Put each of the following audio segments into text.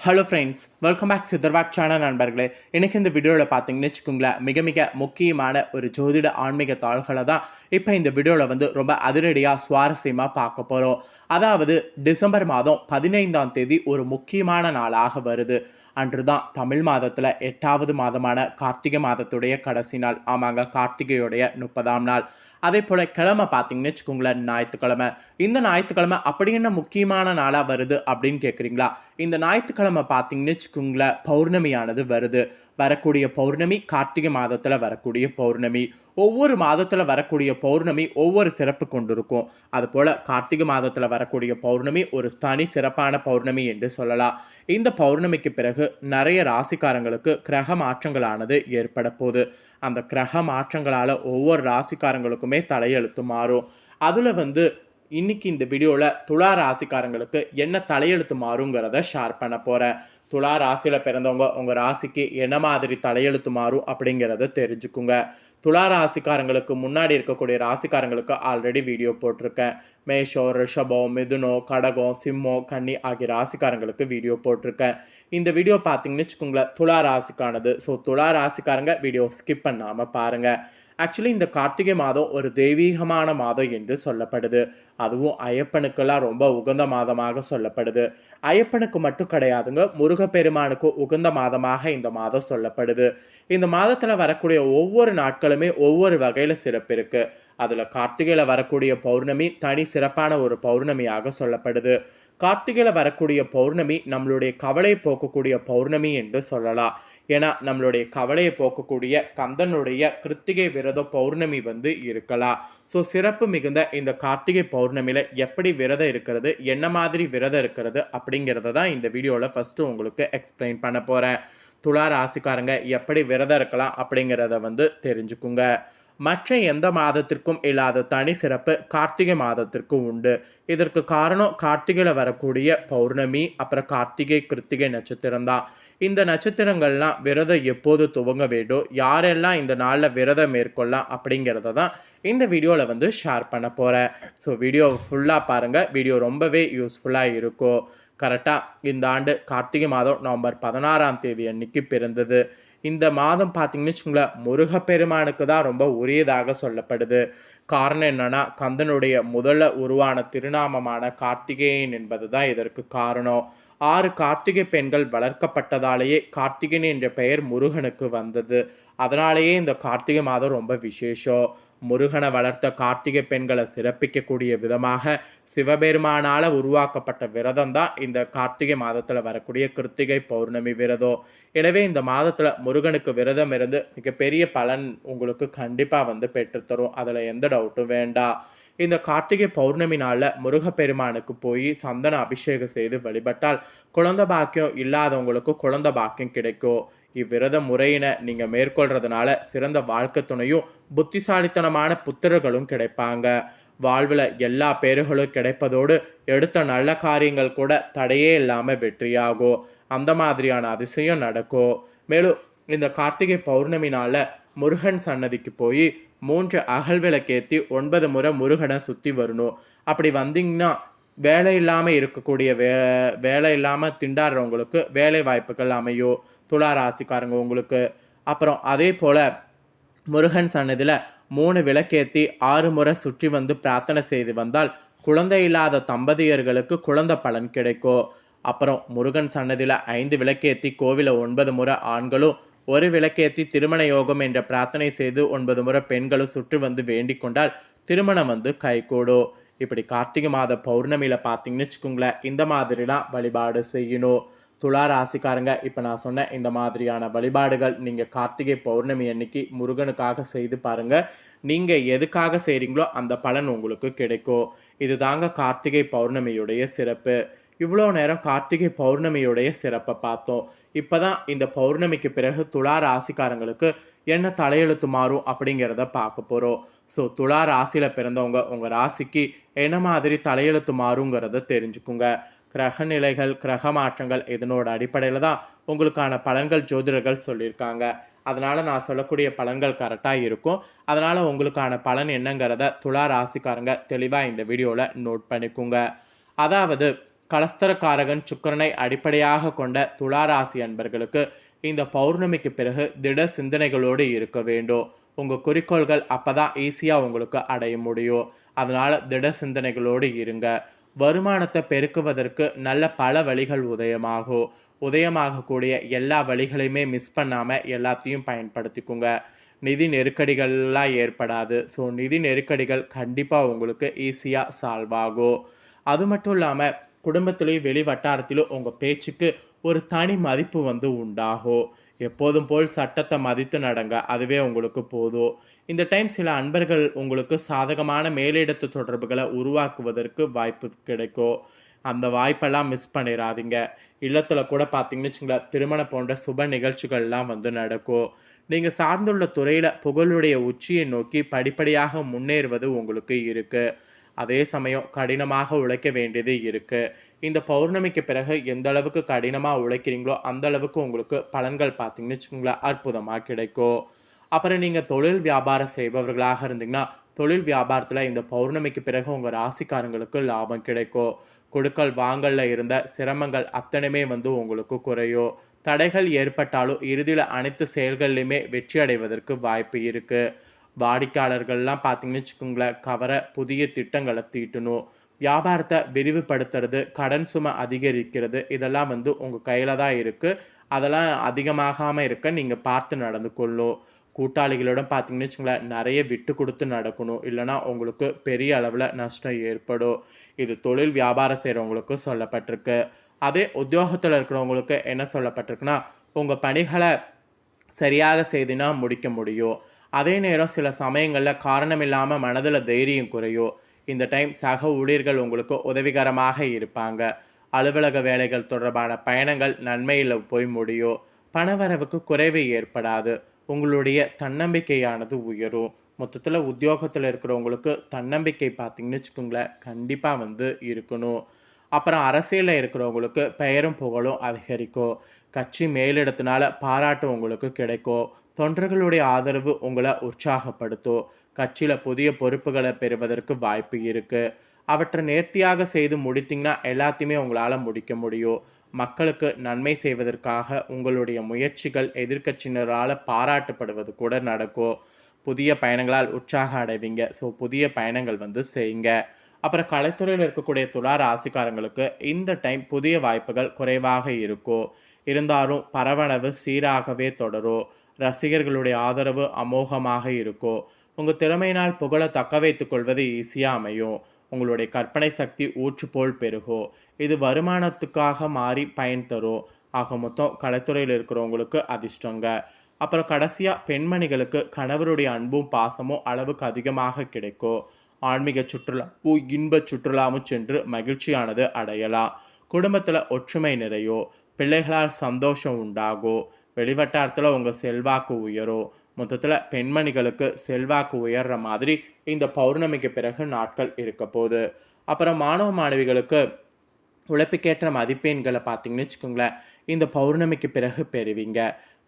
Hello friends, welcome back to தர்வாக் channel நண்பர்களே. எனக்கு இந்த வீடியோவில் பார்த்தீங்கன்னு வச்சுக்கோங்களேன், மிக முக்கியமான ஒரு ஜோதிட ஆன்மீக தாள்களை தான் இப்போ இந்த வீடியோவில் ரொம்ப அதிரடியாக சுவாரஸ்யமாக பார்க்க போகிறோம். அதாவது டிசம்பர் மாதம் 15ஆம் தேதி ஒரு முக்கியமான நாளாக வருது. அன்று தான் தமிழ் மாதத்தில் 8வது மாதமான கார்த்திகை மாதத்துடைய கடைசி நாள். ஆமாங்க, கார்த்திகையுடைய 30ஆம் நாள். அதே போல் கிழமை பார்த்தீங்கன்னு வச்சுக்கோங்களேன், ஞாயிற்றுக்கிழமை. இந்த ஞாயிற்றுக்கிழமை அப்படி என்ன முக்கியமான நாளாக வருது அப்படின்னு கேட்குறீங்களா? இந்த ஞாயிற்றுக்கிழமை பார்த்தீங்கன்னு வச்சுக்கோங்களேன், பௌர்ணமியானது வருது. வரக்கூடிய பௌர்ணமி கார்த்திகை மாதத்தில் வரக்கூடிய பௌர்ணமி. ஒவ்வொரு மாதத்தில் வரக்கூடிய பௌர்ணமி ஒவ்வொரு சிறப்பு கொண்டிருக்கும். அதுபோல் கார்த்திகை மாதத்தில் வரக்கூடிய பௌர்ணமி ஒரு தனி சிறப்பான பௌர்ணமி என்று சொல்லலாம். இந்த பௌர்ணமிக்கு பிறகு நிறைய ராசிக்காரங்களுக்கு கிரக மாற்றங்களானது ஏற்பட போகுது. அந்த கிரக மாற்றங்களால் ஒவ்வொரு ராசிக்காரங்களுக்குமே தலையெழுத்து மாறும். அதில் இன்னைக்கு இந்த வீடியோவில் துலா ராசிக்காரங்களுக்கு என்ன தலையெழுத்து மாறுங்கிறத ஷேர் பண்ண போகிறேன். துலா ராசியில் பிறந்தவங்க உங்கள் ராசிக்கு என்ன மாதிரி தலையெழுத்து மாறும் அப்படிங்கிறத தெரிஞ்சுக்குங்க. துலா ராசிக்காரங்களுக்கு முன்னாடி இருக்கக்கூடிய ராசிக்காரங்களுக்கு ஆல்ரெடி வீடியோ போட்டிருக்கேன். மேஷம், ரிஷபம், மிதுனம், கடகம், சிம்மம், கன்னி ஆகிய ராசிக்காரங்களுக்கு வீடியோ போட்டிருக்கேன். இந்த வீடியோ பார்த்தீங்கன்னு வச்சுக்கோங்களேன், துலா ராசிக்கானது. ஸோ துலா ராசிக்காரங்க வீடியோ ஸ்கிப் பண்ணாமல் பாருங்கள். ஆக்சுவலி இந்த கார்த்திகை மாதம் ஒரு தெய்வீகமான மாதம் என்று சொல்லப்படுது. அதுவும் ஐயப்பனுக்கெல்லாம் ரொம்ப உகந்த மாதமாக சொல்லப்படுது. ஐயப்பனுக்கு மட்டும் கிடையாதுங்க, முருகப்பெருமானுக்கு உகந்த மாதமாக இந்த மாதம் சொல்லப்படுது. இந்த மாதத்தில் வரக்கூடிய ஒவ்வொரு நாட்களுமே ஒவ்வொரு வகையில் சிறப்பு இருக்குது. அதில் கார்த்திகையில் வரக்கூடிய பௌர்ணமி தனி சிறப்பான ஒரு பௌர்ணமியாக சொல்லப்படுது. கார்த்திகையில் வரக்கூடிய பௌர்ணமி நம்மளுடைய கவலை போக்கக்கூடிய பௌர்ணமி என்று சொல்லலாம். ஏன்னா நம்மளுடைய கவலையை போக்கக்கூடிய கந்தனுடைய கிருத்திகை விரத பௌர்ணமி இருக்கலாம். ஸோ சிறப்பு மிகுந்த இந்த கார்த்திகை பௌர்ணமியில் எப்படி விரதம் இருக்கிறது, என்ன மாதிரி விரதம் இருக்கிறது அப்படிங்கிறத தான் இந்த வீடியோவில் ஃபஸ்ட்டு உங்களுக்கு எக்ஸ்பிளைன் பண்ண போகிறேன். துலா ராசிக்காரங்க எப்படி விரதம் இருக்கலாம் அப்படிங்கிறத தெரிஞ்சுக்குங்க. மற்ற எந்த மாதத்திற்கும் இல்லாத தனி சிறப்பு கார்த்திகை மாதத்திற்கு உண்டு. இதற்கு காரணம் கார்த்திகையில் வரக்கூடிய பௌர்ணமி, அப்புறம் கார்த்திகை கிருத்திகை நட்சத்திரம் தான். இந்த நட்சத்திரங்கள்லாம் விரதம் எப்போது துவங்க வேண்டும், யாரெல்லாம் இந்த நாளில் விரதம் மேற்கொள்ளலாம் அப்படிங்கிறத தான் இந்த வீடியோவில் ஷேர் பண்ண போகிறேன். ஸோ வீடியோ ஃபுல்லாக பாருங்கள். வீடியோ ரொம்பவே யூஸ்ஃபுல்லாக இருக்கும். கரெக்டாக இந்த ஆண்டு கார்த்திகை மாதம் நவம்பர் 16ஆம் தேதி அன்னைக்கு பிறந்தது. இந்த மாதம் பார்த்தீங்கன்னு வச்சுக்கோங்களேன், முருகப்பெருமானுக்கு தான் ரொம்ப உரியதாக சொல்லப்படுது. காரணம் என்னன்னா, கந்தனுடைய முதல்ல உருவான திருநாமமான கார்த்திகேயன் என்பது தான் இதற்கு காரணம். 6 கார்த்திகை பெண்கள் வளர்க்கப்பட்டதாலேயே கார்த்திகேயன் என்ற பெயர் முருகனுக்கு வந்தது. அதனாலேயே இந்த கார்த்திகை மாதம் ரொம்ப விசேஷம். முருகனை வளர்த்த கார்த்திகை பெண்களை சிறப்பிக்கக்கூடிய விதமாக சிவபெருமானால் உருவாக்கப்பட்ட விரதம் தான் இந்த கார்த்திகை மாதத்தில் வரக்கூடிய கிருத்திகை பௌர்ணமி விரதம். எனவே இந்த மாதத்தில் முருகனுக்கு விரதம் இருந்து மிகப்பெரிய பலன் உங்களுக்கு கண்டிப்பாக பெற்றுத்தரும். அதில் எந்த டவுட்டும் வேண்டாம். இந்த கார்த்திகை பௌர்ணமி நாளில் முருகப்பெருமானுக்கு போய் சந்தன அபிஷேகம் செய்து வழிபட்டால் குழந்தை பாக்கியம் இல்லாதவங்களுக்கு குழந்தை பாக்கியம் கிடைக்கும். இவ்விரத முறையினை நீங்கள் மேற்கொள்றதுனால சிறந்த வாழ்க்கை துணையும் புத்திசாலித்தனமான புத்திரர்களும் கிடைப்பாங்க. வாழ்வில் எல்லா பேறுகளும் கிடைப்பதோடு எடுத்த நல்ல காரியங்கள் கூட தடையே இல்லாமல் வெற்றியாகும். அந்த மாதிரியான அதிசயம் நடக்கும். மேலும் இந்த கார்த்திகை பௌர்ணமி நாளில் முருகன் சன்னதிக்கு போய் 3 அகல் விளக்கேற்றி 9 முறை முருகனை சுற்றி வரணும். அப்படி வந்தீங்கன்னா வேலை இல்லாமல் இருக்கக்கூடிய வேலை இல்லாமல் திண்டாடுறவங்களுக்கு வேலை வாய்ப்புகள் அமையும். துலா ராசிக்காரங்க உங்களுக்கு. அப்புறம் அதே போல் முருகன் சன்னதியில் 3 விளக்கேற்றி 6 முறை சுற்றி பிரார்த்தனை செய்து வந்தால் குழந்தை இல்லாத தம்பதியர்களுக்கு குழந்தை பலன் கிடைக்கும். அப்புறம் முருகன் சன்னதியில் 5 விளக்கேற்றி கோவிலை 9 முறை ஆண்களும், 1 விளக்கேற்றி திருமண யோகம் என்ற பிரார்த்தனை செய்து 9 முறை பெண்களும் சுற்றி வேண்டிக் கொண்டால் திருமணம் கைகூடும். இப்படி கார்த்திகை மாத பௌர்ணமியில் பார்த்தீங்கன்னு வச்சுக்கோங்களேன், இந்த மாதிரிலாம் வழிபாடு செய்யணும். துலா ராசிக்காரங்க, இப்போ நான் சொன்ன இந்த மாதிரியான வழிபாடுகள் நீங்கள் கார்த்திகை பௌர்ணமி அன்னைக்கு முருகனுக்காக செய்து பாருங்கள். நீங்கள் எதுக்காக செய்கிறீங்களோ அந்த பலன் உங்களுக்கு கிடைக்கும். இது தாங்க கார்த்திகை பௌர்ணமியுடைய சிறப்பு. இவ்வளோ நேரம் கார்த்திகை பௌர்ணமியுடைய சிறப்பை பார்த்தோம். இப்போ தான் இந்த பௌர்ணமிக்கு பிறகு துலா ராசிக்காரங்களுக்கு என்ன தலையெழுத்து மாறும் அப்படிங்கிறத பார்க்க போகிறோம். ஸோ துலா ராசியில் பிறந்தவங்க உங்கள் ராசிக்கு என்ன மாதிரி தலையெழுத்து மாறுங்கிறத தெரிஞ்சுக்குங்க. கிரக நிலைகள், கிரக மாற்றங்கள் இதனோட அடிப்படையில் தான் உங்களுக்கான பலன்கள் ஜோதிடர்கள் சொல்லியிருக்காங்க. அதனால் நான் சொல்லக்கூடிய பலன்கள் கரெக்டாக இருக்கும். அதனால் உங்களுக்கான பலன் என்னங்கிறத துலா ராசிக்காரங்க தெளிவாக இந்த வீடியோவில் நோட் பண்ணிக்கோங்க. அதாவது கலஸ்தரக்காரகன் சுக்கிரனை அடிப்படையாக கொண்ட துலா ராசி அன்பர்களுக்கு இந்த பௌர்ணமிக்கு பிறகு திட சிந்தனைகளோடு இருக்க வேண்டும். உங்கள் குறிக்கோள்கள் அப்பதான் ஈஸியாக உங்களுக்கு அடைய முடியும். அதனால் திட சிந்தனைகளோடு இருங்க. வருமானத்தை பெருக்குவதற்கு நல்ல பல வழிகள் உதயமாகும். உதயமாகக்கூடிய எல்லா வழிகளையுமே மிஸ் பண்ணாமல் எல்லாத்தையும் பயன்படுத்திக்குங்க. நிதி நெருக்கடிகள்லாம் ஏற்படாது. ஸோ நிதி நெருக்கடிகள் கண்டிப்பாக உங்களுக்கு ஈஸியாக சால்வ் ஆகும். அது மட்டும் இல்லாமல் குடும்பத்திலையும் வெளி வட்டாரத்திலும் உங்கள் பேச்சுக்கு ஒரு தனி மதிப்பு உண்டாகும். எப்போதும் போல் சட்டத்தை மதித்து நடங்க, அதுவே உங்களுக்கு போதும். இந்த டைம் சில அன்பர்கள் உங்களுக்கு சாதகமான மேலிடத்து தொடர்புகளை உருவாக்குவதற்கு வாய்ப்பு கிடைக்கும். அந்த வாய்ப்பெல்லாம் மிஸ் பண்ணிடாதீங்க. இல்லத்தில் கூட பார்த்தீங்கன்னு வச்சுங்களேன், திருமணம் போன்ற சுப நிகழ்ச்சிகள்லாம் நடக்கும். நீங்கள் சார்ந்துள்ள துறையில் புகழுடைய உச்சியை நோக்கி படிப்படியாக முன்னேறுவது உங்களுக்கு இருக்குது. அதே சமயம் கடினமாக உழைக்க வேண்டியது இருக்குது. இந்த பௌர்ணமிக்கு பிறகு எந்த அளவுக்கு கடினமாக உழைக்கிறீங்களோ அந்த அளவுக்கு உங்களுக்கு பலன்கள் பார்த்தீங்கன்னு வச்சுக்கோங்களேன் அற்புதமாக கிடைக்கும். அப்புறம் நீங்கள் தொழில் வியாபாரம் செய்பவர்களாக இருந்தீங்கன்னா தொழில் வியாபாரத்தில் இந்த பௌர்ணமிக்கு பிறகு உங்கள் ராசிக்காரங்களுக்கு லாபம் கிடைக்கும். கொடுக்கல் வாங்கலில் இருந்த சிரமங்கள் அத்தனையுமே உங்களுக்கு குறையும். தடைகள் ஏற்பட்டாலும் இறுதியில் அனைத்து செயல்கள்லையுமே வெற்றி அடைவதற்கு வாய்ப்பு இருக்குது. வாடிக்கையாளர்கள்லாம் பார்த்தீங்கன்னு வச்சுக்கோங்களேன் கவர புதிய திட்டங்களை தீட்டணும். வியாபாரத்தை விரிவுபடுத்துறது, கடன் சுமை அதிகரிக்கிறது, இதெல்லாம் உங்கள் கையில் தான் இருக்குது. அதெல்லாம் அதிகமாகாமல் இருக்க நீங்கள் பார்த்து நடந்து கொள்ளும். கூட்டாளிகளோட பார்த்தீங்கன்னு வச்சுங்களேன் நிறைய விட்டு கொடுத்து நடக்கணும். இல்லைனா உங்களுக்கு பெரிய அளவில் நஷ்டம் ஏற்படும். இது தொழில் வியாபாரம் செய்கிறவங்களுக்கு சொல்லப்பட்டிருக்கு. அதே உத்தியோகத்தில் இருக்கிறவங்களுக்கு என்ன சொல்லப்பட்டிருக்குன்னா, உங்கள் பணிகளை சரியாக செய்துனா முடிக்க முடியும். அதே நேரம் சில சமயங்களில் காரணம் இல்லாமல் மனதில் தைரியம் குறையும். இந்த டைம் சக ஊழியர்கள் உங்களுக்கு உதவிகரமாக இருப்பாங்க. அலுவலக வேலைகள் தொடர்பான பயணங்கள் நன்மையில் போய் முடியும். பணவரவுக்கு குறைவு ஏற்படாது. உங்களுடைய தன்னம்பிக்கையானது உயரும். மொத்தத்தில் உத்தியோகத்தில் இருக்கிறவங்களுக்கு தன்னம்பிக்கை பார்த்தீங்கன்னு வச்சுக்கோங்களேன் கண்டிப்பாக இருக்கணும். அப்புறம் அரசியலில் இருக்கிறவங்களுக்கு பெயரும் புகழும் அதிகரிக்கும். கட்சி மேலிடத்தினால பாராட்டு உங்களுக்கு கிடைக்கும். தொண்டர்களுடைய ஆதரவு உங்களை உற்சாகப்படுத்தும். கட்சியில் புதிய பொறுப்புகளை பெறுவதற்கு வாய்ப்பு இருக்குது. அவற்றை நேர்த்தியாக செய்து முடித்திங்கன்னா எல்லாத்தையுமே உங்களால் முடிக்க முடியும். மக்களுக்கு நன்மை செய்வதற்காக உங்களுடைய முயற்சிகள் எதிர்க்கட்சியினரால் பாராட்டப்படுவது கூட நடக்கும். புதிய பயணங்களால் உற்சாகம் அடைவீங்க. ஸோ புதிய பயணங்கள் செய்யுங்க. அப்புறம் கலைத்துறையில் இருக்கக்கூடிய துலா ராசிக்காரங்களுக்கு இந்த டைம் புதிய வாய்ப்புகள் குறைவாக இருக்கும். இருந்தாலும் பரவளவு சீராகவே தொடரும். ரசிகர்களுடைய ஆதரவு அமோகமாக இருக்கும். உங்கள் திறமையினால் புகழை தக்க வைத்துக் கொள்வது ஈஸியாக அமையும். உங்களுடைய கற்பனை சக்தி ஊற்று போல் பெருகும். இது வருமானத்துக்காக மாறி பயன் தரும். ஆக மொத்தம் கலைத்துறையில் இருக்கிறவங்களுக்கு அதிர்ஷ்டங்க. அப்புறம் கடைசியாக பெண்மணிகளுக்கு கணவருடைய அன்பும் பாசமும் அளவுக்கு அதிகமாக கிடைக்கும். ஆன்மீக சுற்றுலாவும் இன்ப சுற்றுலாவும் சென்று மகிழ்ச்சியானது அடையலாம். குடும்பத்தில் ஒற்றுமை நிறையும். பிள்ளைகளால் சந்தோஷம் உண்டாகும். வெளிவட்டாரத்தில் உங்கள் செல்வாக்கு உயரும். மொத்தத்தில் பெண்மணிகளுக்கு செல்வாக்கு உயர்ற மாதிரி இந்த பௌர்ணமிக்கு பிறகு நாட்கள் இருக்க போகுது. அப்புறம் மாணவ மாணவிகளுக்கு உழைப்புக்கேற்ற மதிப்பெண்களை பார்த்தீங்கன்னு வச்சுக்கோங்களேன் இந்த பௌர்ணமிக்கு பிறகு பெறுவீங்க.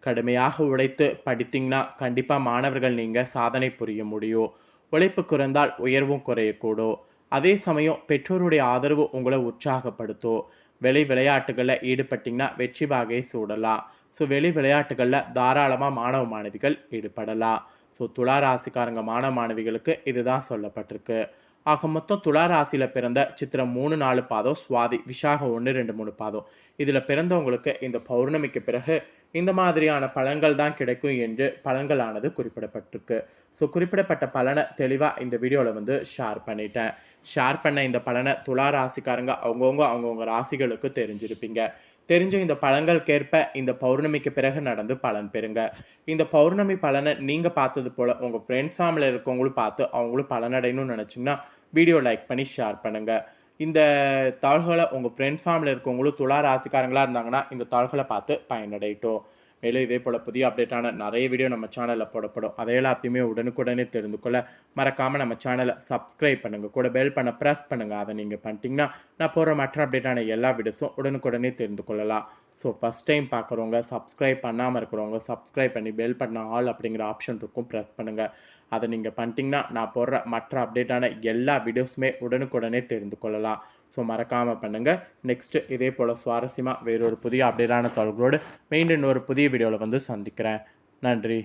கடுமையாக உழைத்து படித்தீங்கன்னா கண்டிப்பாக மாணவர்கள் நீங்கள் சாதனை புரிய முடியும். உழைப்பு குறைந்தால் உயர்வும் குறையக்கூடும். அதே சமயம் பெற்றோருடைய ஆதரவு உங்களை உற்சாகப்படுத்தும். விளையாட்டுகளில் ஈடுபட்டிங்கன்னா வெற்றி வாகை சூடலாம். ஸோ விளையாட்டுகளில் தாராளமாக மாணவ மாணவிகள் ஈடுபடலாம். ஸோ துலா ராசிக்காரங்க மாணவ மாணவிகளுக்கு இதுதான் சொல்லப்பட்டிருக்கு. ஆக மொத்தம் துலா ராசியில் பிறந்த சித்திரம் 3, 4 பாதம், சுவாதி, விஷாகம் 1, 2, 3 பாதம் இதில் பிறந்தவங்களுக்கு இந்த பௌர்ணமிக்கு பிறகு இந்த மாதிரியான பலன்கள் தான் கிடைக்கும் என்று பலன்களானது குறிப்பிடப்பட்டிருக்கு. ஸோ குறிப்பிடப்பட்ட பலனை தெளிவாக இந்த வீடியோவில் ஷேர் பண்ணிட்டேன். ஷேர் பண்ண இந்த பலனை துலா ராசிக்காரங்க அவங்கவுங்க ராசிகளுக்கு தெரிஞ்சிருப்பீங்க. தெரிஞ்ச இந்த பலன்களுக்கேற்ப இந்த பௌர்ணமிக்கு பிறகு நடந்து பலன் பெறுங்க. இந்த பௌர்ணமி பலனை நீங்கள் பார்த்தது போல் உங்கள் ஃப்ரெண்ட்ஸ் ஃபேமிலியில் இருக்கவங்களும் பார்த்து அவங்களும் பலனடையணும்னு நினச்சிங்கன்னா வீடியோ லைக் பண்ணி ஷேர் பண்ணுங்கள். இந்த தாள்களை உங்கள் ஃப்ரெண்ட்ஸ் ஃபேமிலியில் இருக்கவங்களும் துலா ராசிக்காரங்களாக இருந்தாங்கன்னா இந்த தாள்களை பார்த்து பயனடையட்டும். மேலும் இதே போல் புதிய அப்டேட்டான நிறைய வீடியோ நம்ம சேனலில் போடப்படும். அதை எல்லாத்தையுமே உடனுக்குடனே தெரிந்து கொள்ள மறக்காமல் நம்ம சேனலை சப்ஸ்கிரைப் பண்ணுங்கள். கூட பெல் பண்ண ப்ரெஸ் பண்ணுங்கள். அதை நீங்கள் பண்ணிட்டீங்கன்னா நான் போடுற மற்ற அப்டேட்டான எல்லா வீடியோஸும் உடனுக்குடனே தெரிந்து கொள்ளலாம். ஸோ ஃபஸ்ட் டைம் பார்க்குறவங்க, சப்ஸ்கிரைப் பண்ணாமல் இருக்கிறவங்க சப்ஸ்கிரைப் பண்ணி பெல் பண்ண ஆல் அப்படிங்கிற ஆப்ஷன் இருக்கும், ப்ரெஸ் பண்ணுங்கள். அதை நீங்கள் பண்ணிட்டீங்கன்னா நான் போடுற மற்ற அப்டேட்டான எல்லா வீடியோஸுமே உடனுக்குடனே தெரிந்து கொள்ளலாம். ஸோ மறக்காமல் பண்ணுங்கள். நெக்ஸ்ட்டு இதே போல் சுவாரஸ்யமாக வேறொரு புதிய அப்டேட்டான தாள்களோடு மீண்டும் இன்னொரு புதிய வீடியோவில் வந்து சந்திக்கிறேன். நன்றி.